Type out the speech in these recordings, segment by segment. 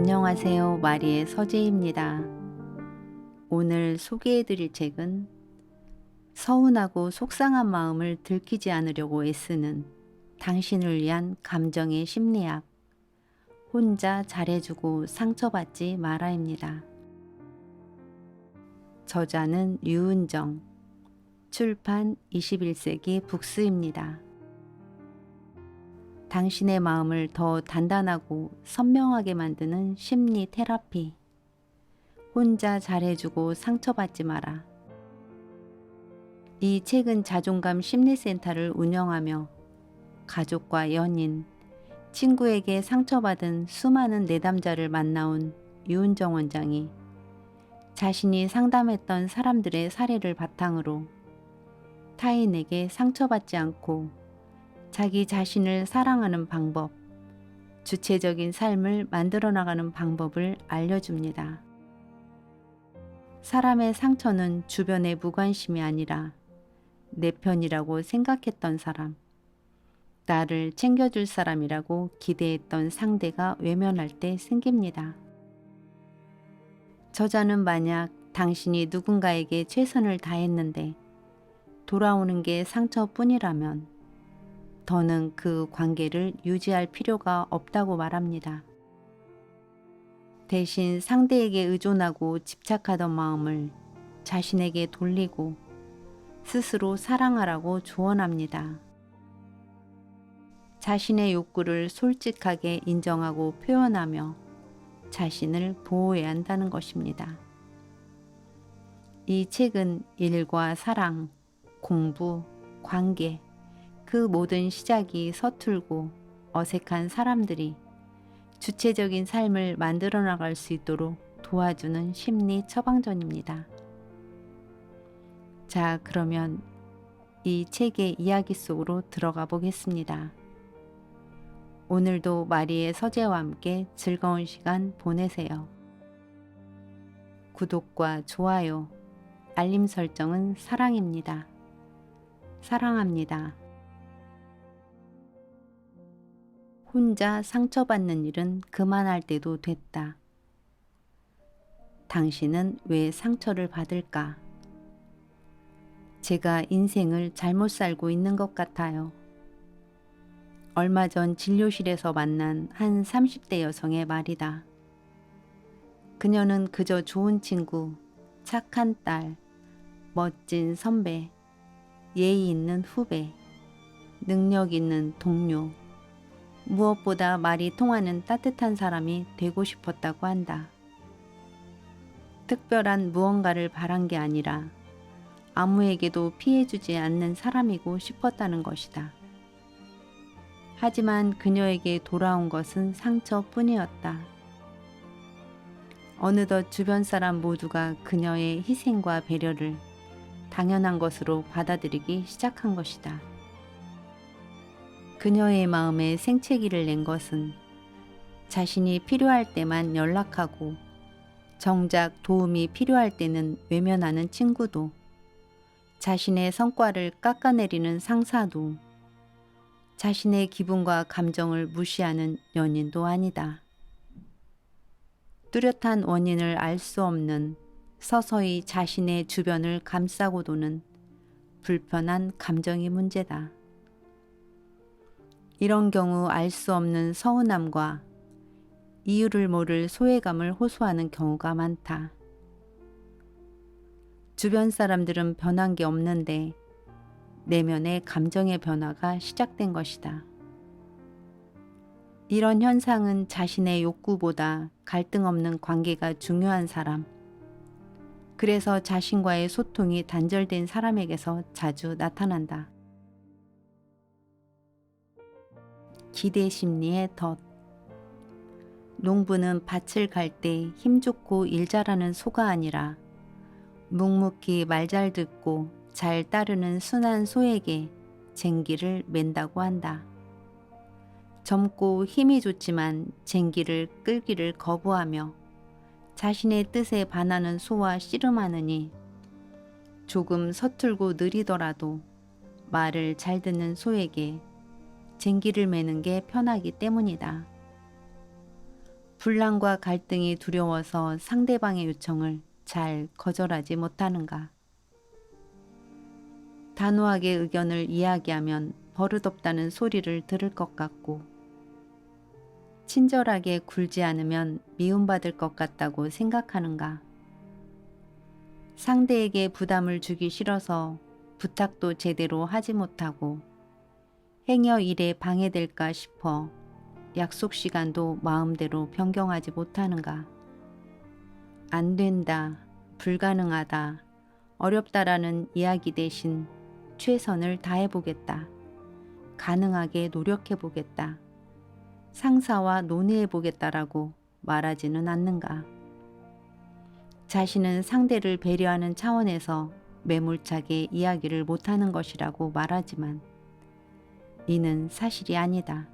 안녕하세요. 마리의 서재입니다. 오늘 소개해드릴 책은 서운하고 속상한 마음을 들키지 않으려고 애쓰는 당신을 위한 감정의 심리학, 혼자 잘해주고 상처받지 마라입니다. 저자는 유은정, 출판 21세기 북스입니다. 당신의 마음을 더 단단하고 선명하게 만드는 심리 테라피. 혼자 잘해주고 상처받지 마라. 이 책은 자존감 심리센터를 운영하며 가족과 연인, 친구에게 상처받은 수많은 내담자를 만나온 유은정 원장이 자신이 상담했던 사람들의 사례를 바탕으로 타인에게 상처받지 않고 자기 자신을 사랑하는 방법, 주체적인 삶을 만들어 나가는 방법을 알려줍니다. 사람의 상처는 주변의 무관심이 아니라 내 편이라고 생각했던 사람, 나를 챙겨줄 사람이라고 기대했던 상대가 외면할 때 생깁니다. 저자는 만약 당신이 누군가에게 최선을 다했는데 돌아오는 게 상처뿐이라면 더는 그 관계를 유지할 필요가 없다고 말합니다. 대신 상대에게 의존하고 집착하던 마음을 자신에게 돌리고 스스로 사랑하라고 조언합니다. 자신의 욕구를 솔직하게 인정하고 표현하며 자신을 보호해야 한다는 것입니다. 이 책은 일과 사랑, 공부, 관계, 그 모든 시작이 서툴고 어색한 사람들이 주체적인 삶을 만들어 나갈 수 있도록 도와주는 심리 처방전입니다. 자, 그러면 이 책의 이야기 속으로 들어가 보겠습니다. 오늘도 마리의 서재와 함께 즐거운 시간 보내세요. 구독과 좋아요, 알림 설정은 사랑입니다. 사랑합니다. 혼자 상처받는 일은 그만할 때도 됐다. 당신은 왜 상처를 받을까? 제가 인생을 잘못 살고 있는 것 같아요. 얼마 전 진료실에서 만난 한 30대 여성의 말이다. 그녀는 그저 좋은 친구, 착한 딸, 멋진 선배, 예의 있는 후배, 능력 있는 동료, 무엇보다 말이 통하는 따뜻한 사람이 되고 싶었다고 한다. 특별한 무언가를 바란 게 아니라 아무에게도 피해주지 않는 사람이고 싶었다는 것이다. 하지만 그녀에게 돌아온 것은 상처뿐이었다. 어느덧 주변 사람 모두가 그녀의 희생과 배려를 당연한 것으로 받아들이기 시작한 것이다. 그녀의 마음에 생채기를 낸 것은 자신이 필요할 때만 연락하고 정작 도움이 필요할 때는 외면하는 친구도, 자신의 성과를 깎아내리는 상사도, 자신의 기분과 감정을 무시하는 연인도 아니다. 뚜렷한 원인을 알 수 없는 서서히 자신의 주변을 감싸고 도는 불편한 감정이 문제다. 이런 경우 알 수 없는 서운함과 이유를 모를 소외감을 호소하는 경우가 많다. 주변 사람들은 변한 게 없는데 내면의 감정의 변화가 시작된 것이다. 이런 현상은 자신의 욕구보다 갈등 없는 관계가 중요한 사람, 그래서 자신과의 소통이 단절된 사람에게서 자주 나타난다. 기대 심리의 덫. 농부는 밭을 갈 때 힘 좋고 일 잘하는 소가 아니라 묵묵히 말 잘 듣고 잘 따르는 순한 소에게 쟁기를 맨다고 한다. 젊고 힘이 좋지만 쟁기를 끌기를 거부하며 자신의 뜻에 반하는 소와 씨름하느니 조금 서툴고 느리더라도 말을 잘 듣는 소에게 쟁기를 매는 게 편하기 때문이다. 분란과 갈등이 두려워서 상대방의 요청을 잘 거절하지 못하는가? 단호하게 의견을 이야기하면 버릇없다는 소리를 들을 것 같고, 친절하게 굴지 않으면 미움받을 것 같다고 생각하는가? 상대에게 부담을 주기 싫어서 부탁도 제대로 하지 못하고 행여 일에 방해될까 싶어 약속 시간도 마음대로 변경하지 못하는가? 안 된다, 불가능하다, 어렵다라는 이야기 대신 최선을 다해보겠다, 가능하게 노력해보겠다, 상사와 논의해보겠다라고 말하지는 않는가? 자신은 상대를 배려하는 차원에서 매몰차게 이야기를 못하는 것이라고 말하지만 이는 사실이 아니다.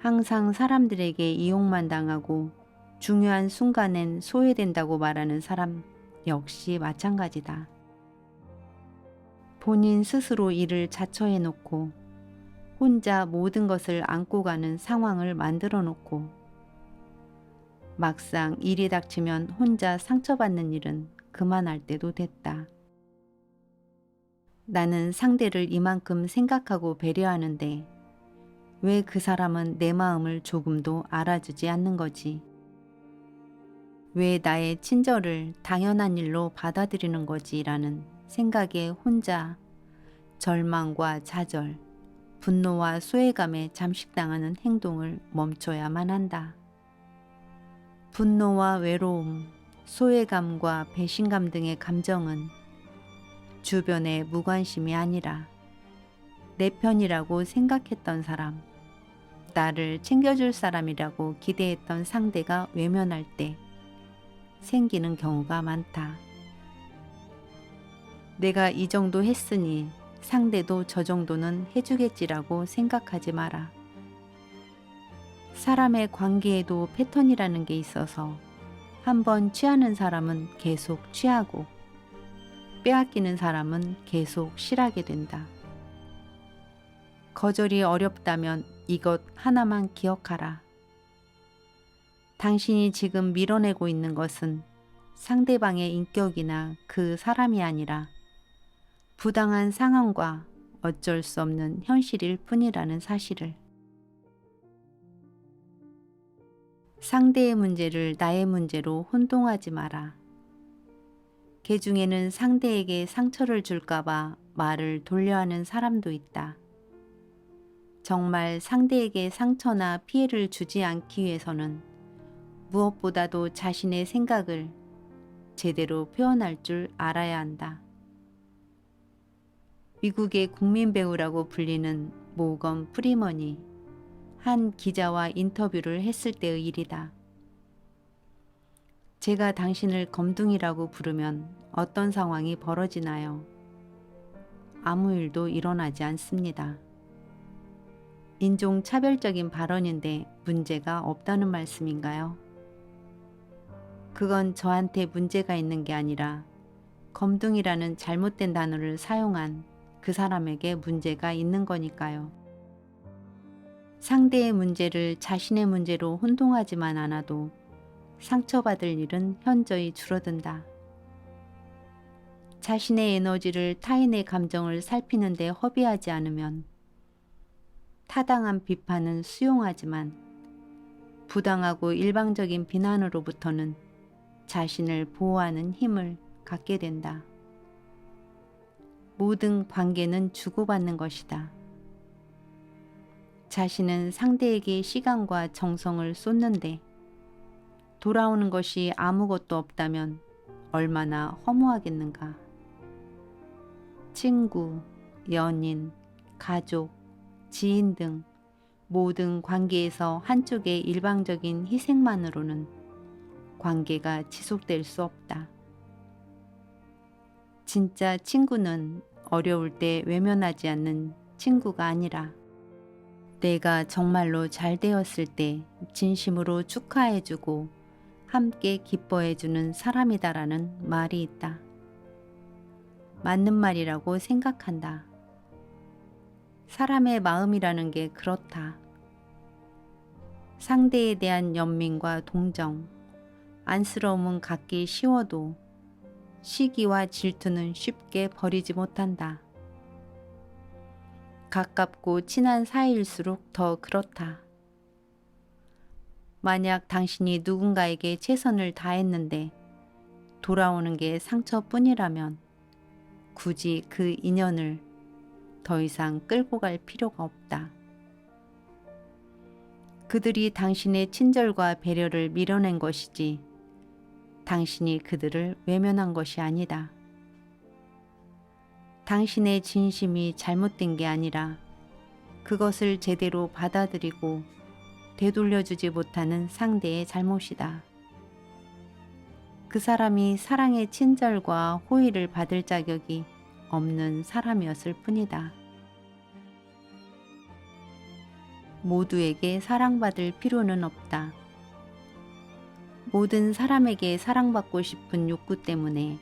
항상 사람들에게 이용만 당하고 중요한 순간엔 소외된다고 말하는 사람 역시 마찬가지다. 본인 스스로 일을 자처해놓고 혼자 모든 것을 안고 가는 상황을 만들어 놓고 막상 일이 닥치면 혼자 상처받는 일은 그만할 때도 됐다. 나는 상대를 이만큼 생각하고 배려하는데 왜 그 사람은 내 마음을 조금도 알아주지 않는 거지? 왜 나의 친절을 당연한 일로 받아들이는 거지? 라는 생각에 혼자 절망과 좌절, 분노와 소외감에 잠식당하는 행동을 멈춰야만 한다. 분노와 외로움, 소외감과 배신감 등의 감정은 주변의 무관심이 아니라 내 편이라고 생각했던 사람, 나를 챙겨줄 사람이라고 기대했던 상대가 외면할 때 생기는 경우가 많다. 내가 이 정도 했으니 상대도 저 정도는 해주겠지라고 생각하지 마라. 사람의 관계에도 패턴이라는 게 있어서 한번 취하는 사람은 계속 취하고 빼앗기는 사람은 계속 실하게 된다. 거절이 어렵다면 이것 하나만 기억하라. 당신이 지금 밀어내고 있는 것은 상대방의 인격이나 그 사람이 아니라 부당한 상황과 어쩔 수 없는 현실일 뿐이라는 사실을. 상대의 문제를 나의 문제로 혼동하지 마라. 개 중에는 상대에게 상처를 줄까봐 말을 돌려하는 사람도 있다. 정말 상대에게 상처나 피해를 주지 않기 위해서는 무엇보다도 자신의 생각을 제대로 표현할 줄 알아야 한다. 미국의 국민 배우라고 불리는 모건 프리먼이 한 기자와 인터뷰를 했을 때의 일이다. 제가 당신을 검둥이라고 부르면 어떤 상황이 벌어지나요? 아무 일도 일어나지 않습니다. 인종차별적인 발언인데 문제가 없다는 말씀인가요? 그건 저한테 문제가 있는 게 아니라 검둥이라는 잘못된 단어를 사용한 그 사람에게 문제가 있는 거니까요. 상대의 문제를 자신의 문제로 혼동하지만 않아도 상처받을 일은 현저히 줄어든다. 자신의 에너지를 타인의 감정을 살피는 데 허비하지 않으면 타당한 비판은 수용하지만 부당하고 일방적인 비난으로부터는 자신을 보호하는 힘을 갖게 된다. 모든 관계는 주고받는 것이다. 자신은 상대에게 시간과 정성을 쏟는데 돌아오는 것이 아무것도 없다면 얼마나 허무하겠는가. 친구, 연인, 가족, 지인 등 모든 관계에서 한쪽의 일방적인 희생만으로는 관계가 지속될 수 없다. 진짜 친구는 어려울 때 외면하지 않는 친구가 아니라 내가 정말로 잘 되었을 때 진심으로 축하해주고 함께 기뻐해주는 사람이다라는 말이 있다. 맞는 말이라고 생각한다. 사람의 마음이라는 게 그렇다. 상대에 대한 연민과 동정, 안쓰러움은 갖기 쉬워도 시기와 질투는 쉽게 버리지 못한다. 가깝고 친한 사이일수록 더 그렇다. 만약 당신이 누군가에게 최선을 다했는데 돌아오는 게 상처뿐이라면 굳이 그 인연을 더 이상 끌고 갈 필요가 없다. 그들이 당신의 친절과 배려를 밀어낸 것이지 당신이 그들을 외면한 것이 아니다. 당신의 진심이 잘못된 게 아니라 그것을 제대로 받아들이고 되돌려주지 못하는 상대의 잘못이다. 그 사람이 사랑의 친절과 호의를 받을 자격이 없는 사람이었을 뿐이다. 모두에게 사랑받을 필요는 없다. 모든 사람에게 사랑받고 싶은 욕구 때문에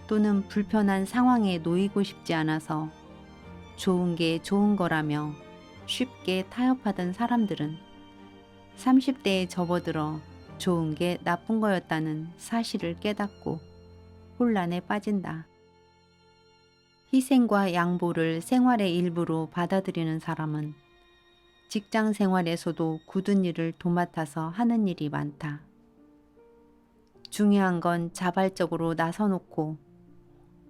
또는 불편한 상황에 놓이고 싶지 않아서 좋은 게 좋은 거라며 쉽게 타협하던 사람들은 30대에 접어들어 좋은 게 나쁜 거였다는 사실을 깨닫고 혼란에 빠진다. 희생과 양보를 생활의 일부로 받아들이는 사람은 직장 생활에서도 굳은 일을 도맡아서 하는 일이 많다. 중요한 건 자발적으로 나서놓고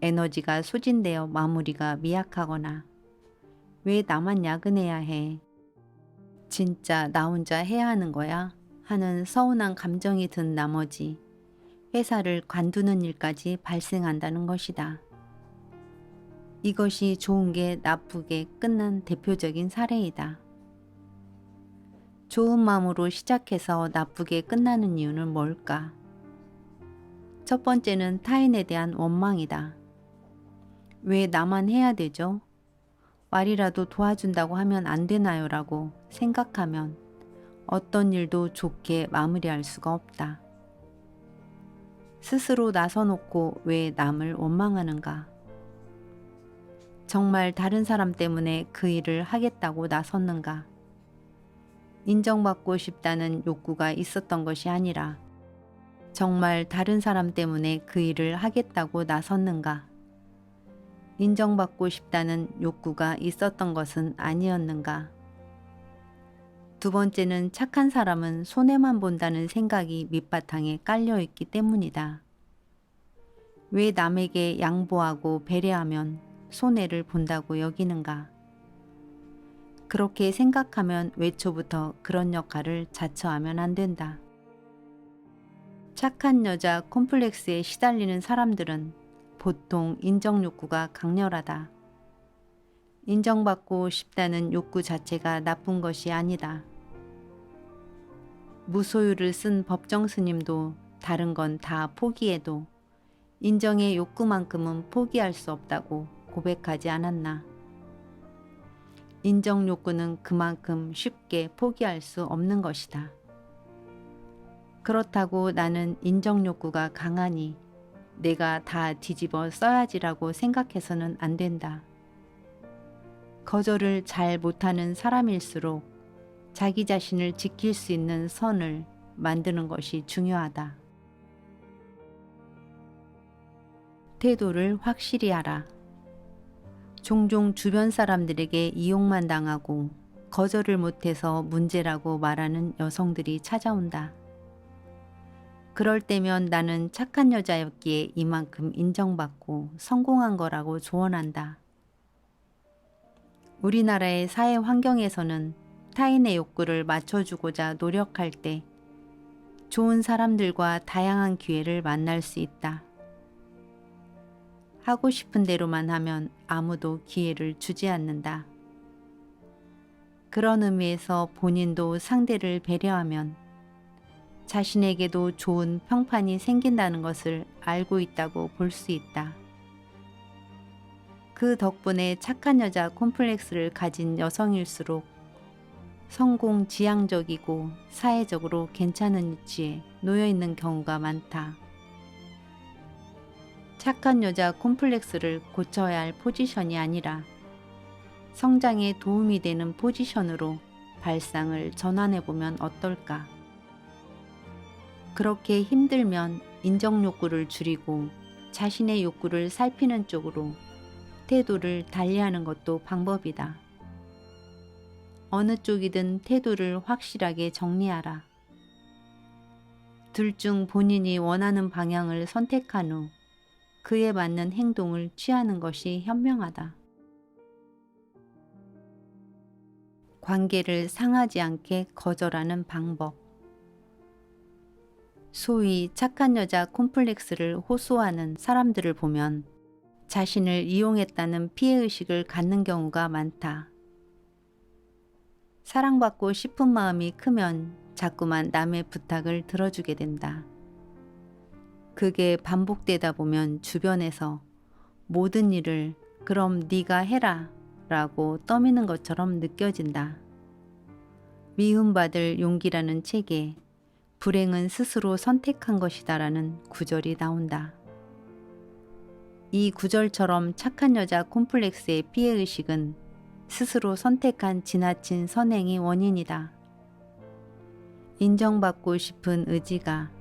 에너지가 소진되어 마무리가 미약하거나 왜 나만 야근해야 해? 진짜 나 혼자 해야 하는 거야? 하는 서운한 감정이 든 나머지 회사를 관두는 일까지 발생한다는 것이다. 이것이 좋은 게 나쁘게 끝난 대표적인 사례이다. 좋은 마음으로 시작해서 나쁘게 끝나는 이유는 뭘까? 첫 번째는 타인에 대한 원망이다. 왜 나만 해야 되죠? 말이라도 도와준다고 하면 안 되나요? 라고 생각하면 어떤 일도 좋게 마무리할 수가 없다. 스스로 나서놓고 왜 남을 원망하는가? 정말 다른 사람 때문에 그 일을 하겠다고 나섰는가? 인정받고 싶다는 욕구가 있었던 것이 아니라 정말 다른 사람 때문에 그 일을 하겠다고 나섰는가? 인정받고 싶다는 욕구가 있었던 것은 아니었는가? 두 번째는 착한 사람은 손해만 본다는 생각이 밑바탕에 깔려있기 때문이다. 왜 남에게 양보하고 배려하면 손해를 본다고 여기는가? 그렇게 생각하면 외초부터 그런 역할을 자처하면 안 된다. 착한 여자 콤플렉스에 시달리는 사람들은 보통 인정 욕구가 강렬하다. 인정받고 싶다는 욕구 자체가 나쁜 것이 아니다. 무소유를 쓴 법정 스님도 다른 건 다 포기해도 인정의 욕구만큼은 포기할 수 없다고 고백하지 않았나. 인정 욕구는 그만큼 쉽게 포기할 수 없는 것이다. 그렇다고 나는 인정 욕구가 강하니 내가 다 뒤집어 써야지라고 생각해서는 안 된다. 거절을 잘 못하는 사람일수록 자기 자신을 지킬 수 있는 선을 만드는 것이 중요하다. 태도를 확실히 하라. 종종 주변 사람들에게 이용만 당하고 거절을 못해서 문제라고 말하는 여성들이 찾아온다. 그럴 때면 나는 착한 여자였기에 이만큼 인정받고 성공한 거라고 조언한다. 우리나라의 사회 환경에서는 타인의 욕구를 맞춰주고자 노력할 때 좋은 사람들과 다양한 기회를 만날 수 있다. 하고 싶은 대로만 하면 아무도 기회를 주지 않는다. 그런 의미에서 본인도 상대를 배려하면 자신에게도 좋은 평판이 생긴다는 것을 알고 있다고 볼 수 있다. 그 덕분에 착한 여자 콤플렉스를 가진 여성일수록 성공 지향적이고 사회적으로 괜찮은 위치에 놓여 있는 경우가 많다. 착한 여자 콤플렉스를 고쳐야 할 포지션이 아니라 성장에 도움이 되는 포지션으로 발상을 전환해보면 어떨까? 그렇게 힘들면 인정 욕구를 줄이고 자신의 욕구를 살피는 쪽으로 태도를 달리하는 것도 방법이다. 어느 쪽이든 태도를 확실하게 정리하라. 둘 중 본인이 원하는 방향을 선택한 후 그에 맞는 행동을 취하는 것이 현명하다. 관계를 상하지 않게 거절하는 방법. 소위 착한 여자 콤플렉스를 호소하는 사람들을 보면 자신을 이용했다는 피해의식을 갖는 경우가 많다. 사랑받고 싶은 마음이 크면 자꾸만 남의 부탁을 들어주게 된다. 그게 반복되다 보면 주변에서 모든 일을 그럼 네가 해라 라고 떠미는 것처럼 느껴진다. 미움받을 용기라는 책에 불행은 스스로 선택한 것이다 라는 구절이 나온다. 이 구절처럼 착한 여자 콤플렉스의 피해의식은 스스로 선택한 지나친 선행이 원인이다. 인정받고 싶은 의지가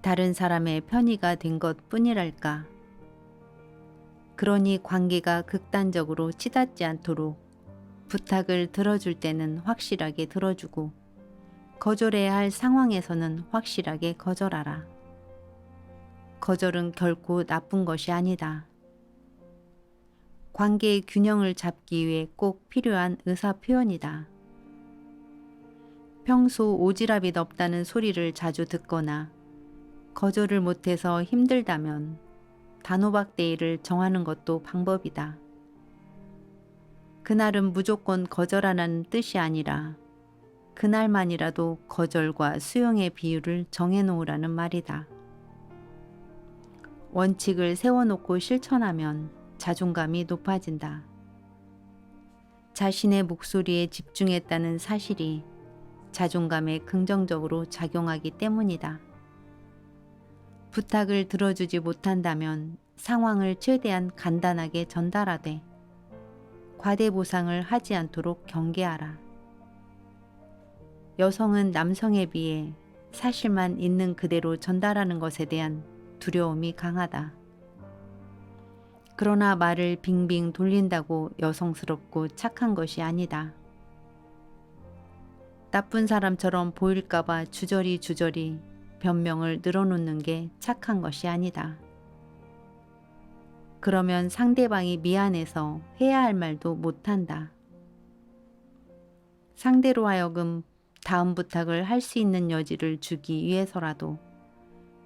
다른 사람의 편의가 된 것 뿐이랄까. 그러니 관계가 극단적으로 치닫지 않도록 부탁을 들어줄 때는 확실하게 들어주고 거절해야 할 상황에서는 확실하게 거절하라. 거절은 결코 나쁜 것이 아니다. 관계의 균형을 잡기 위해 꼭 필요한 의사 표현이다. 평소 오지랖이 넓다는 소리를 자주 듣거나 거절을 못해서 힘들다면 단호박데이를 정하는 것도 방법이다. 그날은 무조건 거절하라는 뜻이 아니라 그날만이라도 거절과 수용의 비율을 정해놓으라는 말이다. 원칙을 세워놓고 실천하면 자존감이 높아진다. 자신의 목소리에 집중했다는 사실이 자존감에 긍정적으로 작용하기 때문이다. 부탁을 들어주지 못한다면 상황을 최대한 간단하게 전달하되 과대보상을 하지 않도록 경계하라. 여성은 남성에 비해 사실만 있는 그대로 전달하는 것에 대한 두려움이 강하다. 그러나 말을 빙빙 돌린다고 여성스럽고 착한 것이 아니다. 나쁜 사람처럼 보일까봐 주저리 변명을 늘어놓는 게 착한 것이 아니다. 그러면 상대방이 미안해서 해야 할 말도 못한다. 상대로 하여금 다음 부탁을 할 수 있는 여지를 주기 위해서라도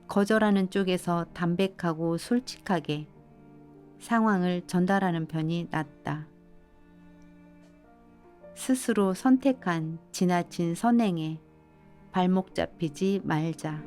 거절하는 쪽에서 담백하고 솔직하게 상황을 전달하는 편이 낫다. 스스로 선택한 지나친 선행에 발목 잡히지 말자.